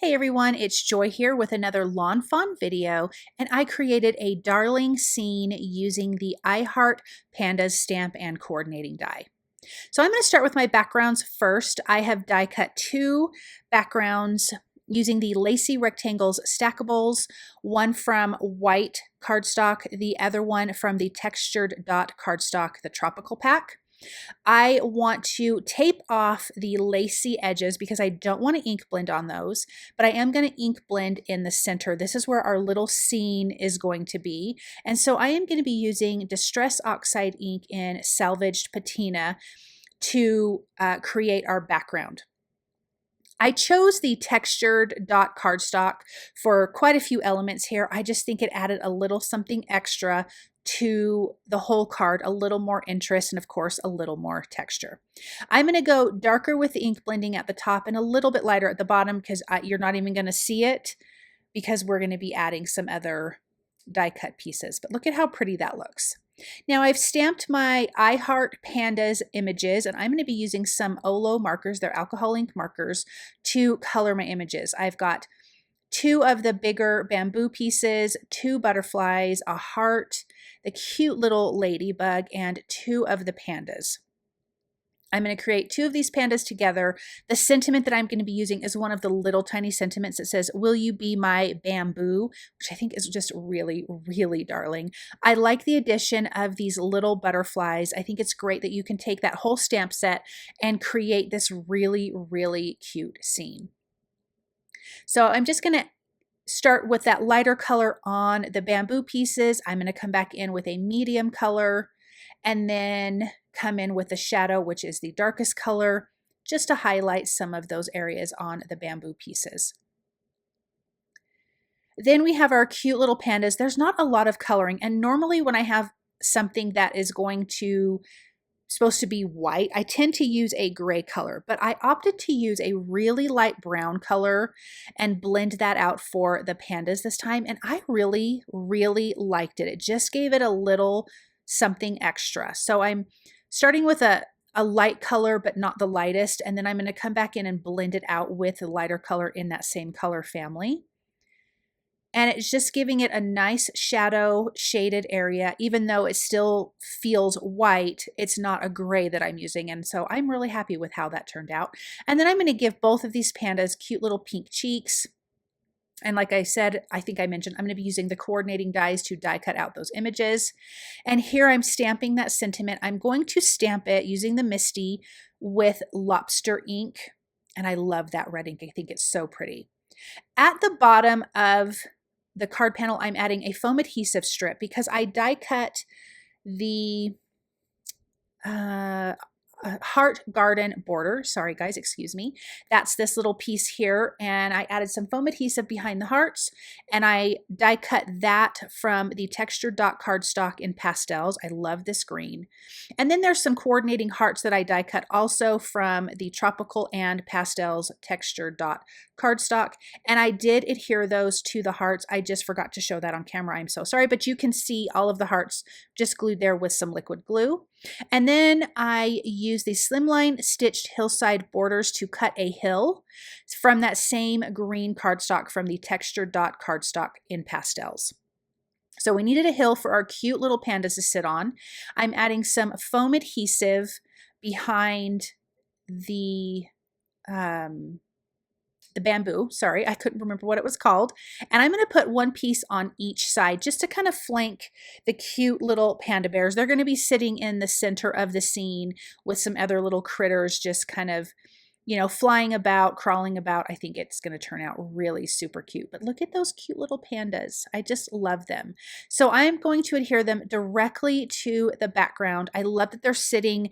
Hey everyone, it's Joy here with another lawn fawn video, and I created a darling scene using the I Heart Pandas stamp and coordinating die. So I'm going to start with my backgrounds first. I have die cut two backgrounds using the Lacy Rectangles stackables, one from white cardstock, the other one from the textured dot cardstock, the tropical pack. I want to tape off the lacy edges because I don't want to ink blend on those, but I am going to ink blend in the center. This is where our little scene is going to be. And so I am going to be using Distress Oxide ink in Salvaged Patina to create our background. I chose the textured dot cardstock for quite a few elements here. I just think it added a little something extra to the whole card, a little more interest, and of course a little more texture. I'm going to go darker with the ink blending at the top and a little bit lighter at the bottom because you're not even going to see it because we're going to be adding some other die cut pieces. But look at how pretty that looks. Now I've stamped my I Heart Pandas images, and I'm going to be using some Olo markers, they're alcohol ink markers, to color my images. I've got two of the bigger bamboo pieces, two butterflies, a heart, the cute little ladybug, and two of the pandas. I'm going to create two of these pandas together. The sentiment that I'm going to be using is one of the little tiny sentiments that says, "Will you be my bamboo?" which I think is just really, really darling. I like the addition of these little butterflies. I think it's great that you can take that whole stamp set and create this really, really cute scene. So I'm just going to start with that lighter color on the bamboo pieces. I'm going to come back in with a medium color and then come in with the shadow, which is the darkest color, just to highlight some of those areas on the bamboo pieces. Then we have our cute little pandas. There's not a lot of coloring, and normally when I have something that is supposed to be white, I tend to use a gray color, but I opted to use a really light brown color and blend that out for the pandas this time, and I really, really liked it. It just gave it a little something extra. So I'm starting with a light color, but not the lightest, and then I'm going to come back in and blend it out with a lighter color in that same color family. And it's just giving it a nice shadow shaded area. Even though it still feels white, it's not a gray that I'm using. And so I'm really happy with how that turned out. And then I'm going to give both of these pandas cute little pink cheeks. And like I said, I think I mentioned, I'm going to be using the coordinating dies to die cut out those images. And here I'm stamping that sentiment. I'm going to stamp it using the Misty with lobster ink. And I love that red ink. I think it's so pretty. At the bottom of the card panel, I'm adding a foam adhesive strip because I die cut the heart garden border. Sorry guys, excuse me. That's this little piece here, and I added some foam adhesive behind the hearts, and I die cut that from the textured dot cardstock in pastels. I love this green. And then there's some coordinating hearts that I die cut also from the tropical and pastels textured dot cardstock, and I did adhere those to the hearts. I just forgot to show that on camera. I'm so sorry, but you can see all of the hearts just glued there with some liquid glue. And then I use the slimline stitched hillside borders to cut a hill from that same green cardstock from the textured dot cardstock in pastels. So we needed a hill for our cute little pandas to sit on. I'm adding some foam adhesive behind the bamboo. Sorry, I couldn't remember what it was called. And I'm going to put one piece on each side just to kind of flank the cute little panda bears. They're going to be sitting in the center of the scene with some other little critters just kind of, you know, flying about, crawling about. I think it's going to turn out really super cute. But look at those cute little pandas. I just love them. So I'm going to adhere them directly to the background. I love that they're sitting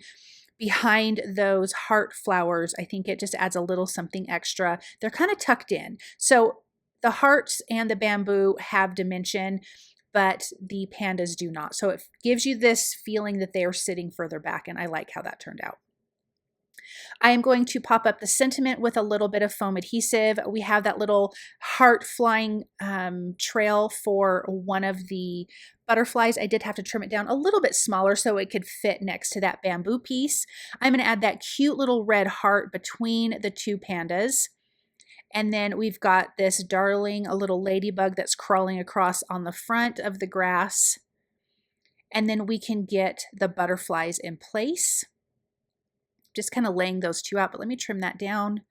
behind those heart flowers. I think it just adds a little something extra. They're kind of tucked in. So the hearts and the bamboo have dimension, but the pandas do not. So it gives you this feeling that they are sitting further back, and I like how that turned out. I am going to pop up the sentiment with a little bit of foam adhesive. We have that little heart flying trail for one of the butterflies. I did have to trim it down a little bit smaller so it could fit next to that bamboo piece. I'm going to add that cute little red heart between the two pandas. And then we've got this darling, a little ladybug that's crawling across on the front of the grass. And then we can get the butterflies in place. Just kind of laying those two out, but let me trim that down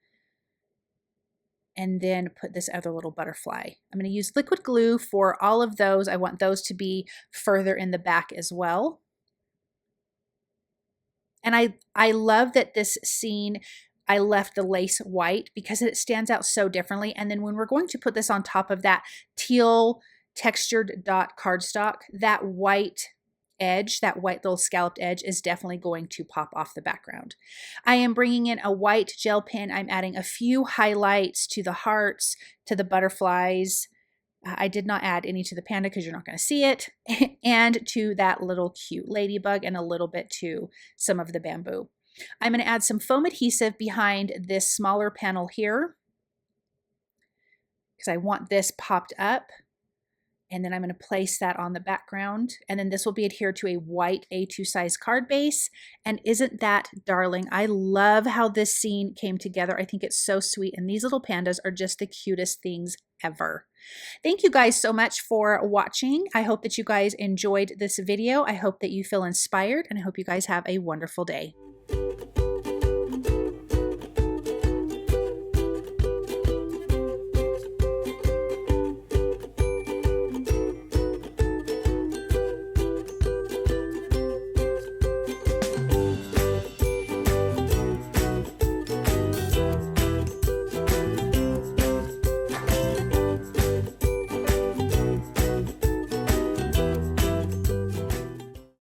and then put this other little butterfly. I'm going to use liquid glue for all of those. I want those to be further in the back as well. And I love that this scene, I left the lace white because it stands out so differently. And then when we're going to put this on top of that teal textured dot cardstock, that white edge, that white little scalloped edge is definitely going to pop off the background. I am bringing in a white gel pen. I'm adding a few highlights to the hearts, to the butterflies. I did not add any to the panda because you're not going to see it, and to that little cute ladybug, and a little bit to some of the bamboo. I'm going to add some foam adhesive behind this smaller panel here because I want this popped up. And then I'm going to place that on the background. And then this will be adhered to a white A2 size card base. And isn't that darling? I love how this scene came together. I think it's so sweet. And these little pandas are just the cutest things ever. Thank you guys so much for watching. I hope that you guys enjoyed this video. I hope that you feel inspired, and I hope you guys have a wonderful day.